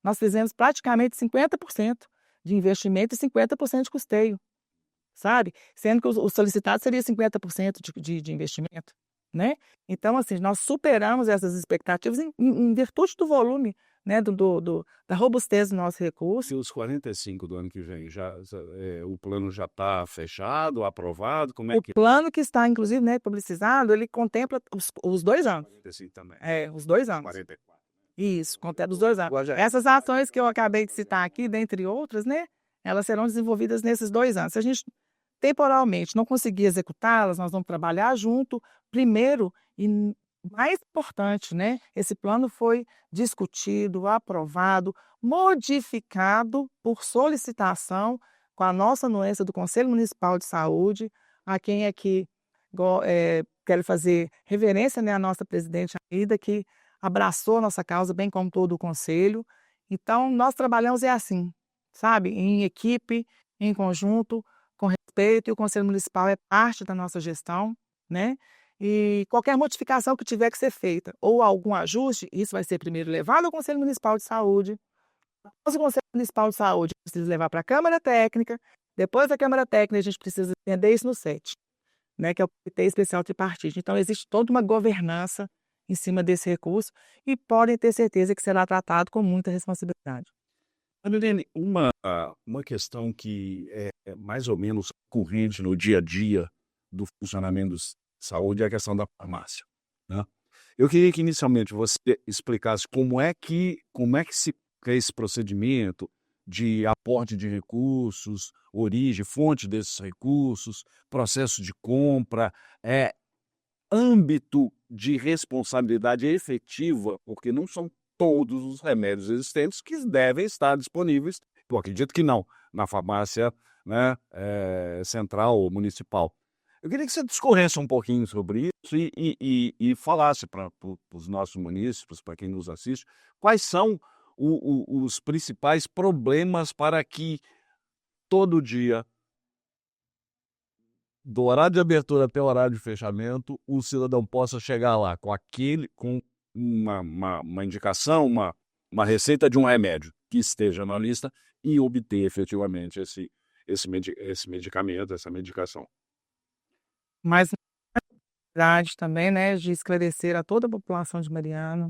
nós fizemos praticamente 50% de investimento e 50% de custeio, sabe? Sendo que o solicitado seria 50% de investimento, né? Então, assim, nós superamos essas expectativas em virtude do volume, né, da robustez do nosso recurso. E os 45 do ano que vem, o plano já está fechado, aprovado? Como é que... O plano que está, inclusive, né, publicizado, ele contempla os 2 anos. 45 também. Os 2 anos. 44. Isso, contempla os 2 anos. Essas ações que eu acabei de citar aqui, dentre outras, né, elas serão desenvolvidas nesses 2 anos. Se a gente temporalmente não conseguir executá-las, nós vamos trabalhar junto. Primeiro, e mais importante, né? Esse plano foi discutido, aprovado, modificado por solicitação com a nossa anuência do Conselho Municipal de Saúde, a quem aqui quero fazer reverência, né, à nossa presidente Aida, que abraçou a nossa causa, bem como todo o Conselho. Então, nós trabalhamos assim, sabe? Em equipe, em conjunto, com respeito, e o Conselho Municipal é parte da nossa gestão, né? E qualquer modificação que tiver que ser feita ou algum ajuste, isso vai ser primeiro levado ao Conselho Municipal de Saúde. Após o Conselho Municipal de Saúde, precisa levar para a Câmara Técnica. Depois da Câmara Técnica, a gente precisa entender isso no SET, né, que é o Comitê Especial Tripartite. Então, existe toda uma governança em cima desse recurso e podem ter certeza que será tratado com muita responsabilidade. Marilene, uma questão que é mais ou menos corrente no dia a dia do funcionamento da saúde é a questão da farmácia, né? Eu queria que inicialmente você explicasse como é que se cria esse procedimento de aporte de recursos, origem, fonte desses recursos, processo de compra, âmbito de responsabilidade efetiva, porque não são todos os remédios existentes que devem estar disponíveis, eu acredito que não, na farmácia, né, central ou municipal. Eu queria que você discorresse um pouquinho sobre isso e falasse para os nossos munícipes, para quem nos assiste, quais são os principais problemas para que todo dia, do horário de abertura até o horário de fechamento, o cidadão possa chegar lá com uma indicação, uma receita de um remédio que esteja na lista e obter efetivamente esse medicamento, essa medicação. Mas a necessidade também, né, de esclarecer a toda a população de Mariana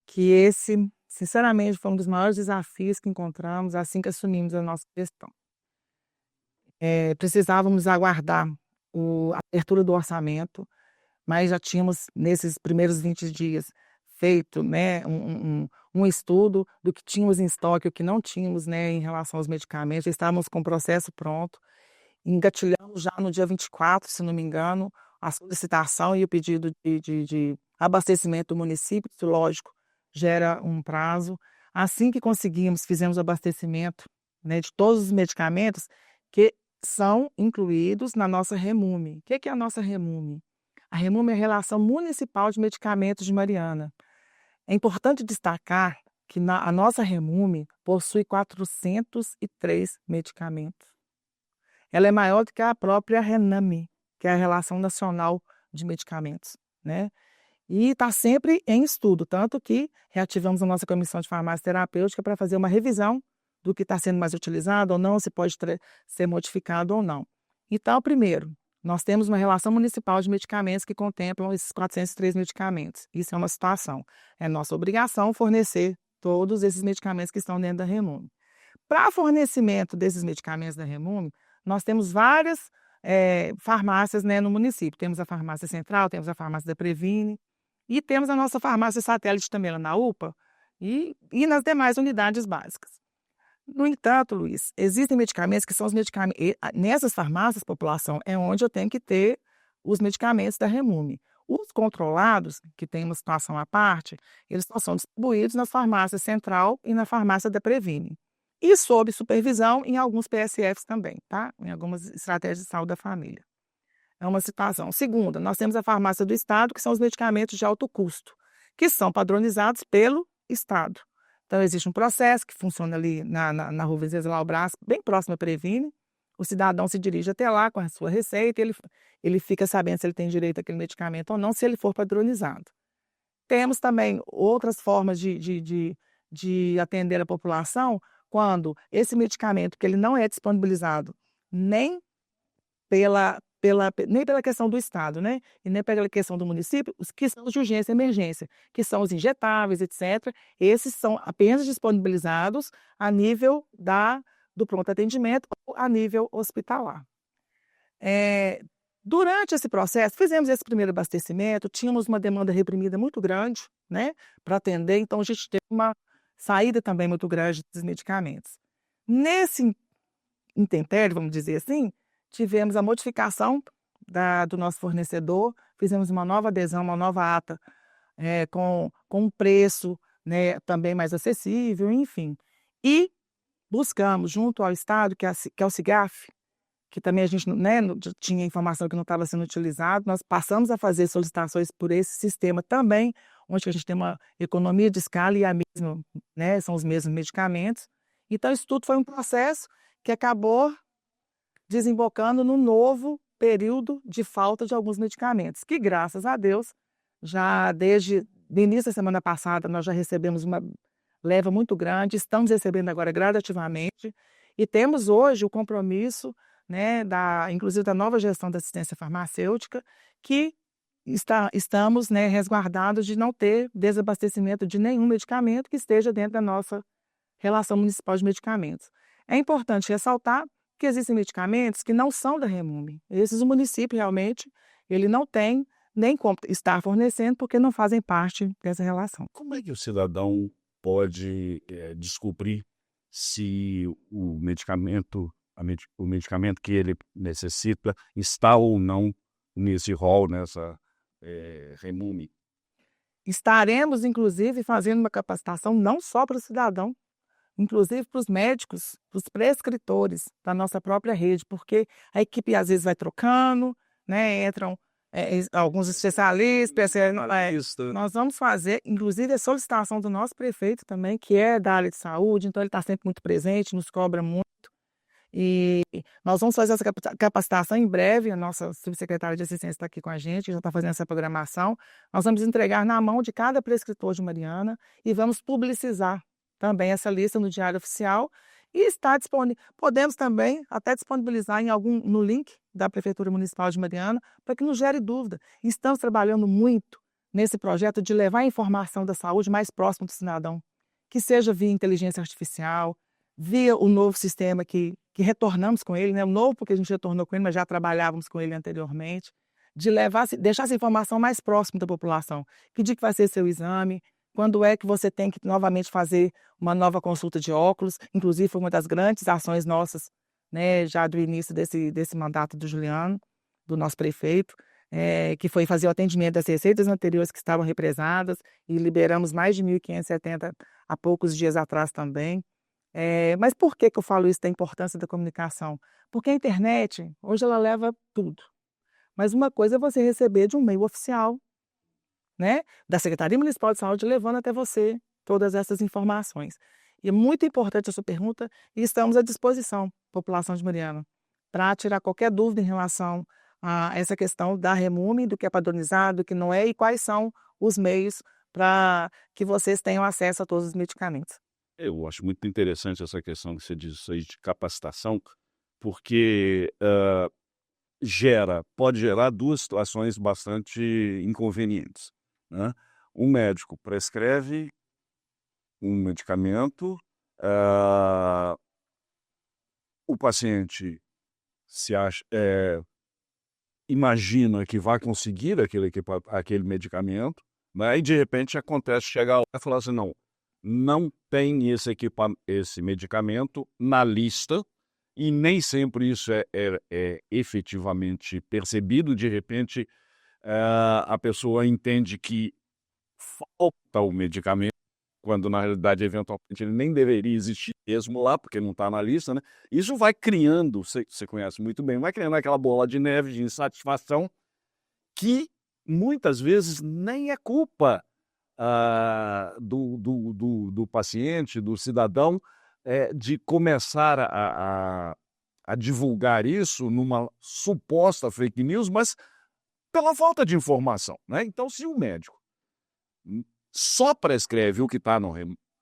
que esse, sinceramente, foi um dos maiores desafios que encontramos assim que assumimos a nossa gestão. Precisávamos aguardar a abertura do orçamento, mas já tínhamos, nesses primeiros 20 dias, feito, né, um estudo do que tínhamos em estoque, o que não tínhamos, né, em relação aos medicamentos. Já estávamos com o processo pronto engatilhamos já no dia 24, se não me engano, a solicitação e o pedido de abastecimento do município, isso, lógico, gera um prazo. Assim que conseguimos, fizemos o abastecimento, né, de todos os medicamentos que são incluídos na nossa REMUME. O que é a nossa REMUME? A REMUME é a Relação Municipal de Medicamentos de Mariana. É importante destacar que a nossa REMUME possui 403 medicamentos. Ela é maior do que a própria RENAME, que é a Relação Nacional de Medicamentos, né? E está sempre em estudo, tanto que reativamos a nossa comissão de farmácia terapêutica para fazer uma revisão do que está sendo mais utilizado ou não, se pode ser modificado ou não. Então, primeiro, nós temos uma relação municipal de medicamentos que contemplam esses 403 medicamentos. Isso é uma situação. É nossa obrigação fornecer todos esses medicamentos que estão dentro da REMUME. Para fornecimento desses medicamentos da REMUME, nós temos várias farmácias, né, no município. Temos a farmácia central, temos a farmácia da Previne e temos a nossa farmácia satélite também lá na UPA e nas demais unidades básicas. No entanto, Luiz, existem medicamentos que são os medicamentos... Nessas farmácias, população, é onde eu tenho que ter os medicamentos da REMUME. Os controlados, que tem uma situação à parte, eles são distribuídos na farmácia central e na farmácia da Previne. E sob supervisão em alguns PSFs também, tá? Em algumas estratégias de saúde da família. É uma situação. Segunda, nós temos a farmácia do Estado, que são os medicamentos de alto custo, que são padronizados pelo Estado. Então, existe um processo que funciona ali na Rua Venceslau Braz, bem próximo à Previne. O cidadão se dirige até lá com a sua receita e ele fica sabendo se ele tem direito àquele medicamento ou não, se ele for padronizado. Temos também outras formas de atender a população quando esse medicamento, que ele não é disponibilizado nem pela questão do Estado, né? E nem pela questão do município, os que são de urgência e emergência, que são os injetáveis, etc. Esses são apenas disponibilizados a nível do pronto atendimento ou a nível hospitalar. Durante esse processo, fizemos esse primeiro abastecimento, tínhamos uma demanda reprimida muito grande, né, para atender, então a gente teve uma saída também muito grande dos medicamentos. Nesse intempério, vamos dizer assim, tivemos a modificação do nosso fornecedor, fizemos uma nova adesão, uma nova ata, com um preço, né, também mais acessível, enfim. E buscamos, junto ao Estado, que é o CIGAF, que também a gente, né, tinha informação que não estava sendo utilizado, nós passamos a fazer solicitações por esse sistema também, onde a gente tem uma economia de escala e né, são os mesmos medicamentos. Então, isso tudo foi um processo que acabou desembocando no novo período de falta de alguns medicamentos, que, graças a Deus, já desde o início da semana passada, nós já recebemos uma leva muito grande, estamos recebendo agora gradativamente, e temos hoje o compromisso, né, inclusive da nova gestão da assistência farmacêutica, que estamos, né, resguardados de não ter desabastecimento de nenhum medicamento que esteja dentro da nossa relação municipal de medicamentos. É importante ressaltar que existem medicamentos que não são da REMUME. Esses o município realmente ele não tem nem como estar fornecendo porque não fazem parte dessa relação. Como é que o cidadão pode descobrir se o medicamento que ele necessita está ou não nesse rol, nessa REMUME? Estaremos, inclusive, fazendo uma capacitação não só para o cidadão, inclusive para os médicos, para os prescritores da nossa própria rede, porque a equipe às vezes vai trocando, né, entram alguns especialistas, nós vamos fazer, inclusive, a solicitação do nosso prefeito também, que é da área de saúde, então ele está sempre muito presente, nos cobra muito, e nós vamos fazer essa capacitação em breve, a nossa subsecretária de assistência está aqui com a gente, já está fazendo essa programação, nós vamos entregar na mão de cada prescritor de Mariana e vamos publicizar também essa lista no Diário Oficial e está disponível. Podemos também até disponibilizar no link da Prefeitura Municipal de Mariana para que não gere dúvida. Estamos trabalhando muito nesse projeto de levar a informação da saúde mais próximo do cidadão, que seja via inteligência artificial, via o novo sistema que retornamos com ele, né? O novo porque a gente retornou com ele, mas já trabalhávamos com ele anteriormente, de deixar essa informação mais próxima da população. Que dia que vai ser seu exame, quando é que você tem que novamente fazer uma nova consulta de óculos, inclusive foi uma das grandes ações nossas né, já do início desse mandato do Juliano, do nosso prefeito, que foi fazer o atendimento das receitas anteriores que estavam represadas e liberamos mais de 1.570 há poucos dias atrás também. Mas por que eu falo isso da importância da comunicação? Porque a internet, hoje ela leva tudo. Mas uma coisa é você receber de um meio oficial, né, da Secretaria Municipal de Saúde, levando até você todas essas informações. E é muito importante a sua pergunta e estamos à disposição, população de Mariana, para tirar qualquer dúvida em relação a essa questão da Remume, do que é padronizado, do que não é e quais são os meios para que vocês tenham acesso a todos os medicamentos. Eu acho muito interessante essa questão que você disse aí de capacitação, porque pode gerar duas situações bastante inconvenientes, né? Um médico prescreve um medicamento, o paciente imagina que vai conseguir aquele medicamento, né? E de repente chega lá e fala assim, não tem esse medicamento na lista, e nem sempre isso é efetivamente percebido. De repente, a pessoa entende que falta o medicamento, quando na realidade, eventualmente, ele nem deveria existir mesmo lá, porque não está na lista, né? Isso vai criando, você conhece muito bem, vai criando aquela bola de neve de insatisfação que muitas vezes nem é culpa do paciente, do cidadão, de começar a divulgar isso numa suposta fake news, mas pela falta de informação, né? Então, se o médico só prescreve o que está no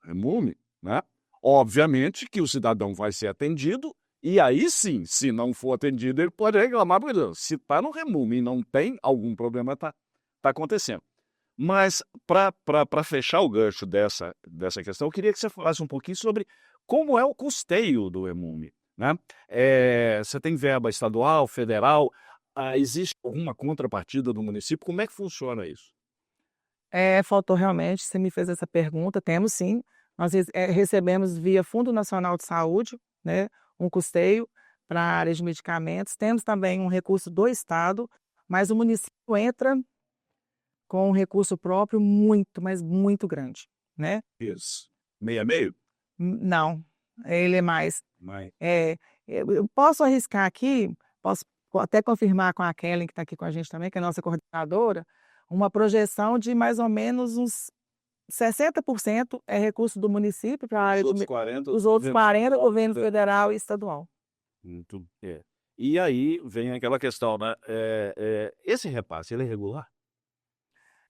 Remume, né, obviamente que o cidadão vai ser atendido, e aí sim, se não for atendido, ele pode reclamar, porque se está no Remume e não tem, algum problema está acontecendo. Mas, para fechar o gancho dessa questão, eu queria que você falasse um pouquinho sobre como é o custeio do Remume, né? Você tem verba estadual, federal, existe alguma contrapartida do município? Como é que funciona isso? Faltou realmente, você me fez essa pergunta, temos sim. Nós recebemos via Fundo Nacional de Saúde, né, um custeio para a área de medicamentos. Temos também um recurso do Estado, mas o município entra com um recurso próprio muito, mas muito grande, né? Isso. Meio a meio? Não, ele é mais. Eu posso arriscar aqui, posso até confirmar com a Kellen, que está aqui com a gente também, que é a nossa coordenadora, uma projeção de mais ou menos uns 60% é recurso do município para a área os outros 40% governo federal e estadual. Muito. E aí vem aquela questão, né? Esse repasse, ele é regular?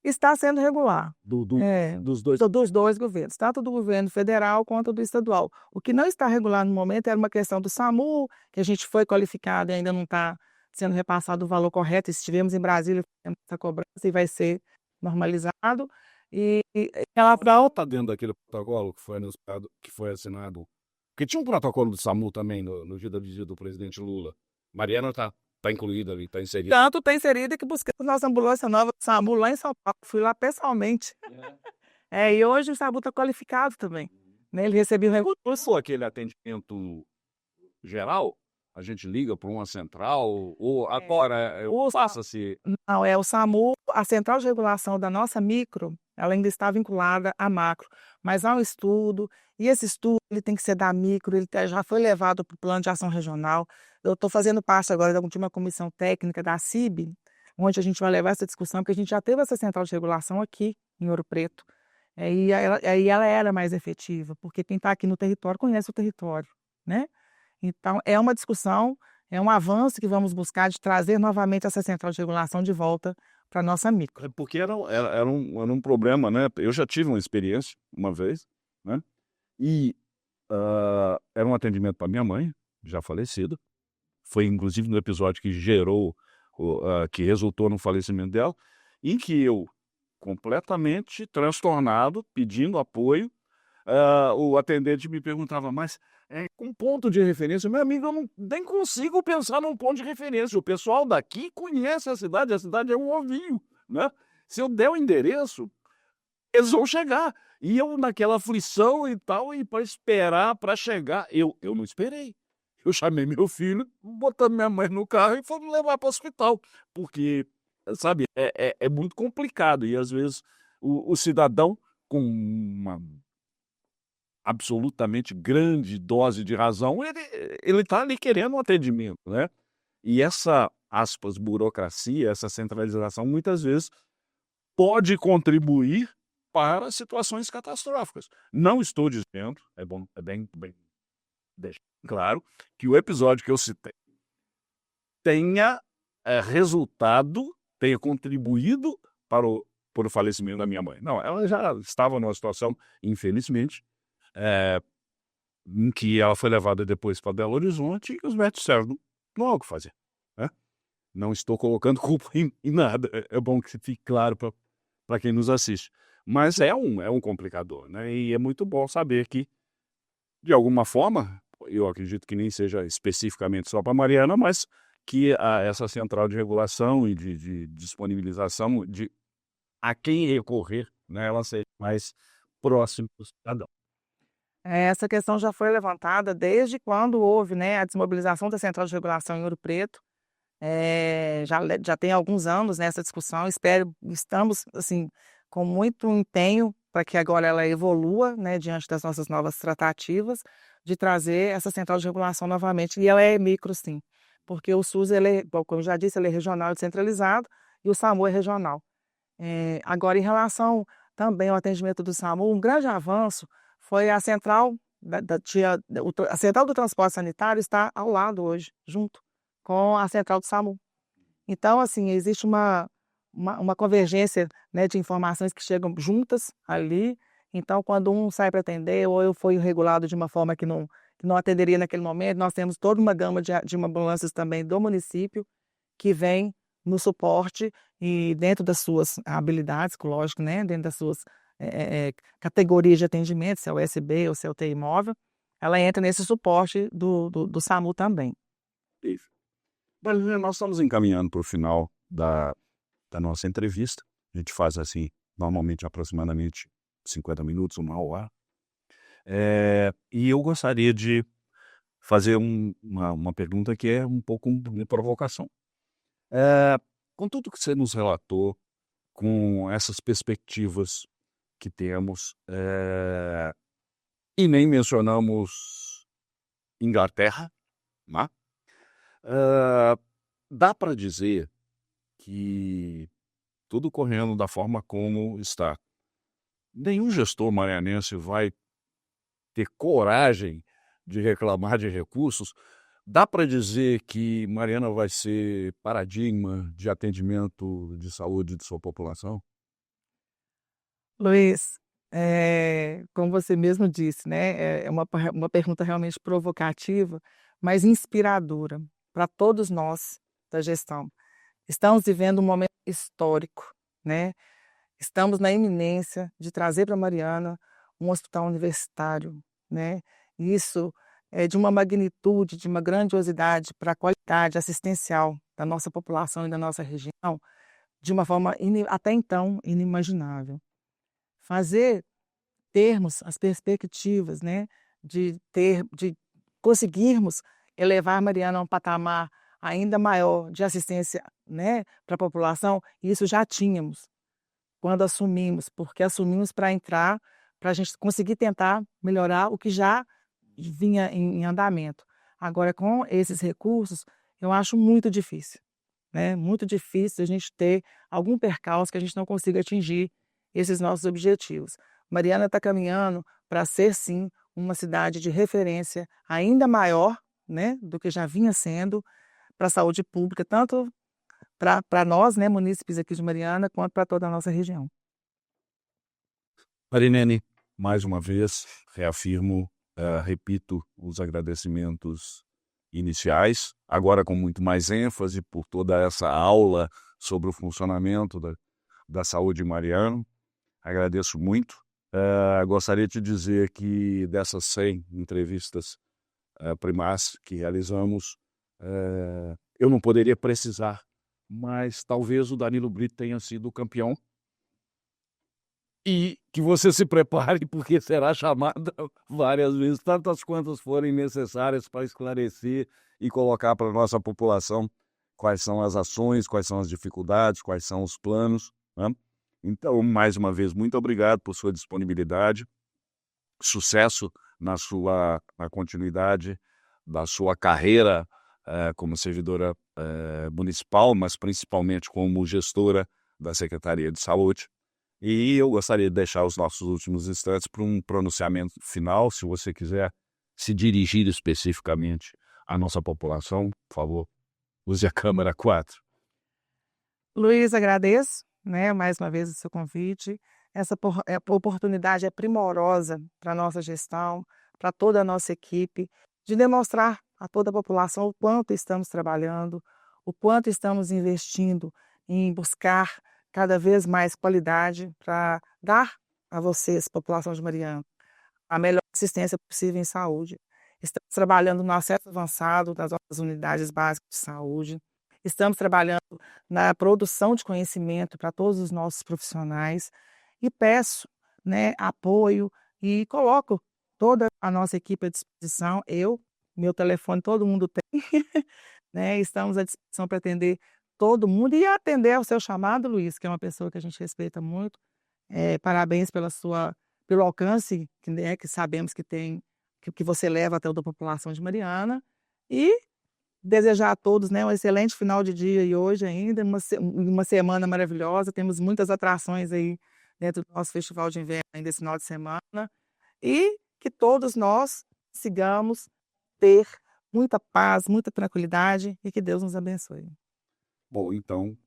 Está sendo regular. Dos dois? Dos dois governos, tanto do governo federal quanto do estadual. O que não está regular no momento era uma questão do SAMU, que a gente foi qualificado e ainda não está sendo repassado o valor correto. Estivemos em Brasília, fizemos essa cobrança e vai ser normalizado. E ela está dentro daquele protocolo que foi anunciado, que foi assinado. Porque tinha um protocolo do SAMU também no dia da visita do presidente Lula. Mariana está incluída ali, está inserida. Tanto está inserida que buscamos nossa ambulância nova do SAMU lá em São Paulo. Fui lá pessoalmente. E hoje o SAMU está qualificado também. Né? Ele recebeu um recurso. Aquele atendimento geral, a gente liga para uma central, ou agora passa-se... Não, o SAMU, a central de regulação da nossa micro, ela ainda está vinculada à macro, mas há um estudo, e esse estudo ele tem que ser da micro, ele já foi levado para o plano de ação regional. Eu estou fazendo parte agora de uma comissão técnica da CIB, onde a gente vai levar essa discussão, porque a gente já teve essa central de regulação aqui em Ouro Preto, e ela era mais efetiva, porque quem está aqui no território conhece o território, né? Então, é uma discussão, é um avanço que vamos buscar de trazer novamente essa central de regulação de volta para a nossa micro. Porque era um problema, né? Eu já tive uma experiência uma vez, né? E era um atendimento para minha mãe, já falecida. Foi inclusive no episódio que que resultou no falecimento dela, em que eu, completamente transtornado, pedindo apoio, o atendente me perguntava, mas com ponto de referência, meu amigo, eu nem consigo pensar num ponto de referência. O pessoal daqui conhece a cidade é um ovinho, né? Se eu der o endereço, eles vão chegar. E eu naquela aflição e tal, e para esperar para chegar, eu não esperei. eu chamei meu filho, botamos minha mãe no carro e fomos levar para o hospital, porque, sabe, é muito complicado e às vezes o cidadão com uma absolutamente grande dose de razão, ele está ali querendo um atendimento, né? E essa, aspas, burocracia, essa centralização, muitas vezes pode contribuir para situações catastróficas. Não estou dizendo, é bem deixar claro, que o episódio que eu citei tenha resultado, tenha contribuído para o falecimento da minha mãe. Não, ela já estava numa situação, infelizmente, em que ela foi levada depois para Belo Horizonte e os médicos disseram, não há o que fazer. Né? Não estou colocando culpa em nada. É bom que fique claro para quem nos assiste. Mas é um complicador, né? E é muito bom saber que, de alguma forma, eu acredito que nem seja especificamente só para Mariana, mas que essa central de regulação e de disponibilização a quem recorrer, né, ela seja mais próxima do cidadão. Essa questão já foi levantada desde quando houve, né, a desmobilização da central de regulação em Ouro Preto. Já tem alguns anos nessa discussão. Estamos assim com muito empenho para que agora ela evolua, né, diante das nossas novas tratativas, de trazer essa central de regulação novamente. E ela é micro, sim, porque o SUS, como eu já disse, ele é regional e descentralizado e o SAMU é regional. Agora, em relação também ao atendimento do SAMU, um grande avanço foi a central a central do transporte sanitário está ao lado hoje, junto com a central do SAMU. Então, assim, existe uma convergência, né, de informações que chegam juntas ali. Então, quando um sai para atender ou eu fui regulado de uma forma que não atenderia naquele momento, nós temos toda uma gama de ambulâncias também do município que vem no suporte e dentro das suas habilidades, lógico, né, dentro das suas categorias de atendimento, se é o USB ou se é o TI móvel, ela entra nesse suporte do SAMU também. Isso. Nós estamos encaminhando para o final da nossa entrevista. A gente faz assim, normalmente aproximadamente 50 minutos, 1 hora. E eu gostaria de fazer uma pergunta que é um pouco de provocação. Com tudo que você nos relatou, com essas perspectivas que temos, e nem mencionamos Inglaterra, né? Dá para dizer que tudo correndo da forma como está. Nenhum gestor marianense vai ter coragem de reclamar de recursos. Dá para dizer que Mariana vai ser paradigma de atendimento de saúde de sua população? Luiz, como você mesmo disse, né, é uma pergunta realmente provocativa, mas inspiradora para todos nós da gestão. Estamos vivendo um momento histórico, né? Estamos na iminência de trazer para Mariana um hospital universitário, né? Isso é de uma magnitude, de uma grandiosidade para a qualidade assistencial da nossa população e da nossa região, de uma forma até então inimaginável. Termos as perspectivas, né, de conseguirmos elevar Mariana a um patamar ainda maior de assistência, né, para a população, isso já tínhamos quando assumimos, porque assumimos para entrar, para a gente conseguir tentar melhorar o que já vinha em andamento. Agora, com esses recursos, eu acho muito difícil, né? Muito difícil a gente ter algum percalço que a gente não consiga atingir esses nossos objetivos. Mariana está caminhando para ser, sim, uma cidade de referência ainda maior, né, do que já vinha sendo para a saúde pública, tanto para nós, né, munícipes aqui de Mariana, quanto para toda a nossa região. Marinene, mais uma vez, reafirmo, repito os agradecimentos iniciais, agora com muito mais ênfase por toda essa aula sobre o funcionamento da saúde em Mariana. Agradeço muito. Gostaria de dizer que dessas 100 entrevistas primaz que realizamos, eu não poderia precisar, mas talvez o Danilo Brito tenha sido o campeão. e que você se prepare, porque será chamada várias vezes, tantas quantas forem necessárias para esclarecer e colocar para a nossa população quais são as ações, quais são as dificuldades, quais são os planos, né? Então, mais uma vez, muito obrigado por sua disponibilidade, sucesso na continuidade da sua carreira como servidora municipal, mas principalmente como gestora da Secretaria de Saúde. E eu gostaria de deixar os nossos últimos instantes para um pronunciamento final, se você quiser se dirigir especificamente à nossa população, por favor, use a câmera 4. Luiz, agradeço, né, mais uma vez o seu convite. Essa oportunidade é primorosa para a nossa gestão, para toda a nossa equipe, de demonstrar a toda a população o quanto estamos trabalhando, o quanto estamos investindo em buscar cada vez mais qualidade para dar a vocês, população de Mariana, a melhor assistência possível em saúde. Estamos trabalhando no acesso avançado das nossas unidades básicas de saúde. Estamos trabalhando na produção de conhecimento para todos os nossos profissionais e peço, né, apoio e coloco toda a nossa equipe à disposição. Meu telefone todo mundo tem, né? Estamos à disposição para atender todo mundo e atender ao seu chamado, Luiz, que é uma pessoa que a gente respeita muito. Parabéns pelo alcance que sabemos que você leva até toda a população de Mariana e desejar a todos, né, um excelente final de dia e hoje ainda, uma semana maravilhosa. Temos muitas atrações aí dentro do nosso Festival de Inverno ainda esse final de semana e que todos nós sigamos ter muita paz, muita tranquilidade e que Deus nos abençoe. Bom, então,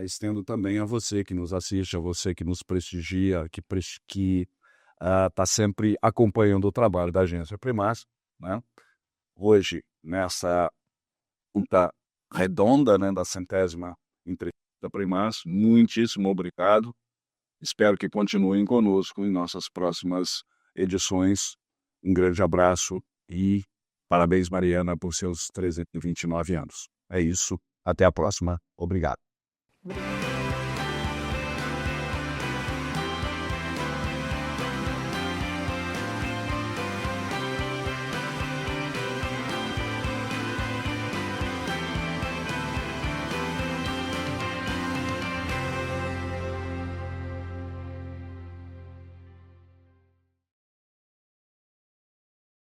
estendo também a você que nos assiste, a você que nos prestigia, que está sempre acompanhando o trabalho da Agência Primaz, né? Hoje, nessa luta redonda, né, da 100ª entrevista Primaz, muitíssimo obrigado. Espero que continuem conosco em nossas próximas edições. Um grande abraço e parabéns, Mariana, por seus 329 anos. É isso. Até a próxima. Obrigado. Obrigada.